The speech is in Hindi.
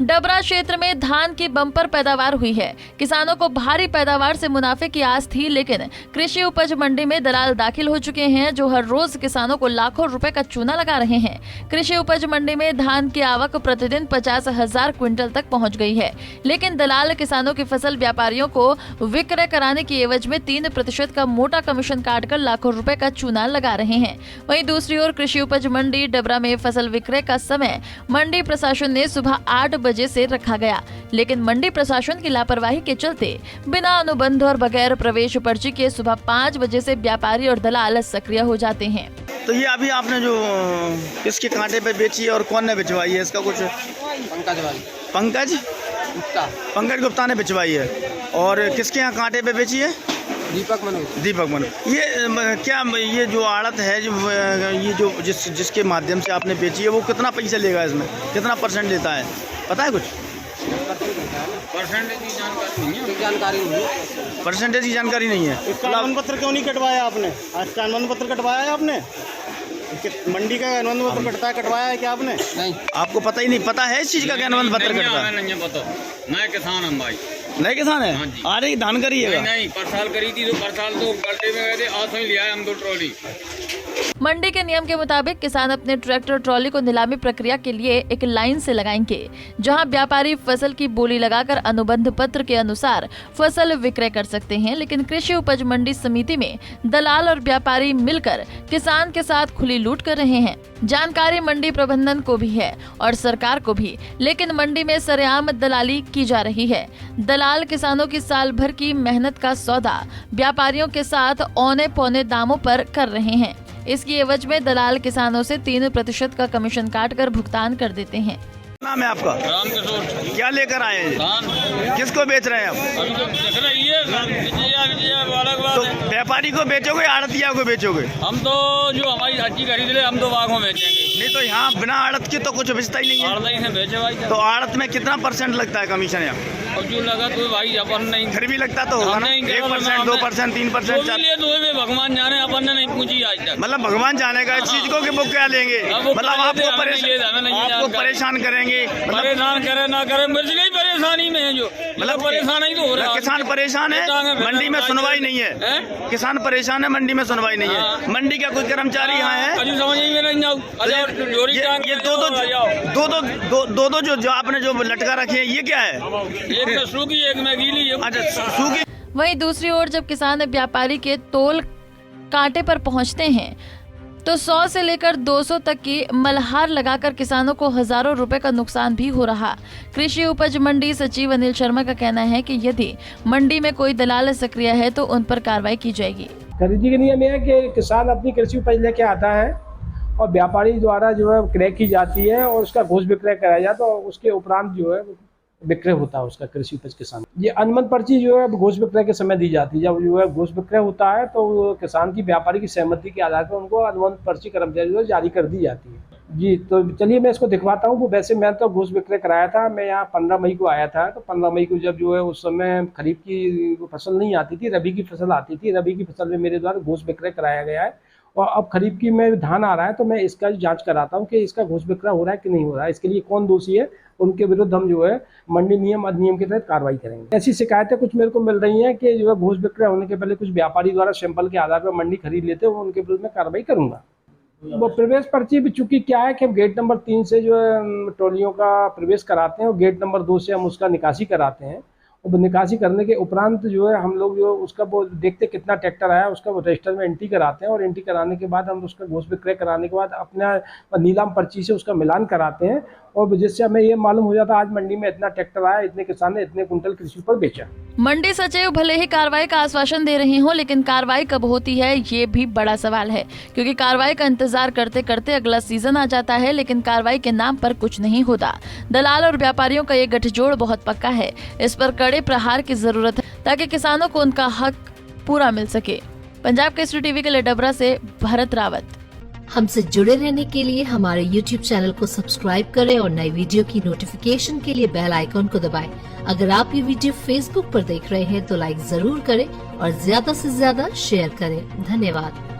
डबरा क्षेत्र में धान की बम्पर पैदावार हुई है। किसानों को भारी पैदावार से मुनाफे की आस थी, लेकिन कृषि उपज मंडी में दलाल दाखिल हो चुके हैं जो हर रोज किसानों को लाखों रुपए का चूना लगा रहे हैं। कृषि उपज मंडी में धान की आवक प्रतिदिन 50,000 क्विंटल तक पहुंच गई है, लेकिन दलाल किसानों की फसल व्यापारियों को विक्रय कराने की एवज में 3% का मोटा कमीशन काटकर लाखों रुपए का चूना लगा रहे हैं। वहीं दूसरी ओर कृषि उपज मंडी डबरा में फसल विक्रय का समय मंडी प्रशासन ने सुबह 8 बजे से रखा गया, लेकिन मंडी प्रशासन की लापरवाही के चलते बिना अनुबंध और बगैर प्रवेश पर्ची के सुबह 5 बजे से व्यापारी और दलाल सक्रिय हो जाते हैं। तो ये अभी आपने जो किसके कांटे पे बेची है और कौन ने बिचवाई है, इसका कुछ? पंकज गुप्ता ने बिचवाई है। और किसके यहाँ कांटे पे बेची है? दीपक मनोज। ये क्या ये जो आड़त है ये जो जिसके माध्यम से आपने बेची है वो कितना पैसा लेगा, इसमें कितना परसेंट लेता है, पता है कुछ? परसेंटेज की जानकारी नहीं है। इसका अनुबंध पत्र क्यों नहीं कटवाया आपने? आज का अनुबंध पत्र कटवाया है आपने? मंडी का अनुबंध पत्र कटवाया है क्या आपने? नहीं। आपको पता ही नहीं? पता है इस चीज का अनुबंध पत्र कटता है? नहीं पता। नए किसान हम भाई। नए किसान है? हाँ जी। आ रही धान करिएगा? नहीं, पर साल करी थी तो पर साल तो गड्ढे में गए थे, आज ही लिया है हम 2 ट्रॉली। मंडी के नियम के मुताबिक किसान अपने ट्रैक्टर ट्रॉली को नीलामी प्रक्रिया के लिए एक लाइन से लगाएंगे, जहां व्यापारी फसल की बोली लगाकर अनुबंध पत्र के अनुसार फसल विक्रय कर सकते हैं। लेकिन कृषि उपज मंडी समिति में दलाल और व्यापारी मिलकर किसान के साथ खुली लूट कर रहे हैं। जानकारी मंडी प्रबंधन को भी है और सरकार को भी, लेकिन मंडी में सरेआम दलाली की जा रही है। दलाल किसानों की साल भर की मेहनत का सौदा व्यापारियों के साथ औने पौने दामों पर कर रहे हैं। इसकी एवज में दलाल किसानों से 3% का कमीशन काटकर भुगतान कर देते हैं। नाम है आपका? रामकिशोर। क्या लेकर आए हैं? धान। किसको बेच रहे हैं आप? अभी तो देख रही है अलग बात तो है। व्यापारी को बेचोगे, आड़तिया को बेचोगे? हम तो जो हमारी अच्छी खरीद ले हम तो बाग में बेचेंगे। नहीं तो यहाँ बिना आड़त के तो कुछ बेचता ही नहीं है। आड़त से बेचे भाई। तो आड़त में कितना परसेंट लगता है कमीशन यहाँ? और जो लगा तो भाई अपन नहीं, फिर भी लगता तो होगा ना? 1%, 2%, 3%, 4%। भगवान जाने, अपन ने नहीं पूछी आज तक। मतलब भगवान जाने का इस चीज को कि वो क्या लेंगे, मतलब आपको परेशान करेंगे। परेशान करे ना करे, मुझे ही परेशानी में है जो मतलब परेशान ही तो हो रहा है। किसान परेशान है, मंडी में सुनवाई नहीं है। किसान परेशान है, मंडी में सुनवाई नहीं है। मंडी का कोई कर्मचारी यहाँ है? समझ में नहीं जाऊँ। ये दो जो आपने जो लटका रखे हैं, ये क्या है? एक में सूखी, एक में गीली। अच्छा, सूखी। वहीं दूसरी ओर जब किसान व्यापारी के तोल कांटे पर पहुंचते हैं तो 100 से लेकर 200 तक की मल्हार लगाकर किसानों को हजारों रुपए का नुकसान भी हो रहा। कृषि उपज मंडी सचिव अनिल शर्मा का कहना है कि यदि मंडी में कोई दलाल सक्रिय है तो उन पर कार्रवाई की जाएगी। खरीदी के नियम है कि किसान अपनी कृषि उपज लेके आता है और व्यापारी द्वारा जो है क्रय की जाती है और उसका घोष विक्रय कराया जाता है और उसके उपरांत जो है विक्रय होता है उसका कृषि उपज किसान। ये अनुबंध पर्ची जो है घोष विक्रय के समय दी जाती है। जब जो है घोष विक्रय होता है तो किसान की व्यापारी की सहमति के आधार पर उनको अनुबंध पर्ची कर्मचारी जारी कर दी जाती है। जी तो चलिए मैं इसको दिखवाता हूँ। वो वैसे मैं तो घोष विक्रय कराया था, मैं यहाँ 15 मई को आया था। तो 15 मई को जब जो है उस समय खरीफ की फसल नहीं आती थी, रबी की फसल आती थी। रबी की फसल में मेरे द्वारा घोष विक्रय कराया गया है और अब खरीफ की में धान आ रहा है तो मैं इसका जांच कराता हूं कि इसका घोष विक्रय हो रहा है कि नहीं हो रहा है। इसके लिए कौन दोषी है, उनके विरुद्ध हम जो है मंडी नियम अधिनियम के तहत कार्रवाई करेंगे। ऐसी शिकायतें कुछ मेरे को मिल रही हैं कि जो है घोष विक्रय होने के पहले कुछ व्यापारी द्वारा सैंपल के आधार पर मंडी खरीद लेते हैं, उनके विरुद्ध में कार्रवाई करूंगा। वो प्रवेश पर्ची भी चूंकि क्या है कि हम गेट नंबर 3 से जो है ट्रॉलियों का प्रवेश कराते हैं और गेट नंबर 2 से हम उसका निकासी कराते हैं। और निकासी करने के उपरांत जो है हम लोग जो उसका वो देखते कितना ट्रैक्टर आया, उसका वो रजिस्टर में एंट्री कराते हैं और एंट्री कराने के बाद हम उसका घोष विक्रय कराने के बाद अपना नीलाम पर्ची से उसका मिलान कराते हैं और जिससे हमें ये मालूम हो जाता है आज मंडी में इतना ट्रैक्टर आया, इतने किसान ने इतने कुंटल कृषि पर बेचा। मंडी सचिव भले ही कार्रवाई का आश्वासन दे रही हों, लेकिन कार्रवाई कब होती है ये भी बड़ा सवाल है, क्योंकि कार्रवाई का इंतजार करते करते अगला सीजन आ जाता है, लेकिन कार्रवाई के नाम पर कुछ नहीं होता। दलाल और व्यापारियों का ये गठजोड़ बहुत पक्का है। इस पर कड़े प्रहार की जरूरत है ताकि किसानों को उनका हक पूरा मिल सके। पंजाब केसरी टीवी के लिए डबरा से भरत रावत। हमसे जुड़े रहने के लिए हमारे YouTube चैनल को सब्सक्राइब करें और नई वीडियो की नोटिफिकेशन के लिए बेल आइकॉन को दबाएं। अगर आप ये वीडियो Facebook पर देख रहे हैं तो लाइक जरूर करें और ज्यादा से ज्यादा शेयर करें। धन्यवाद।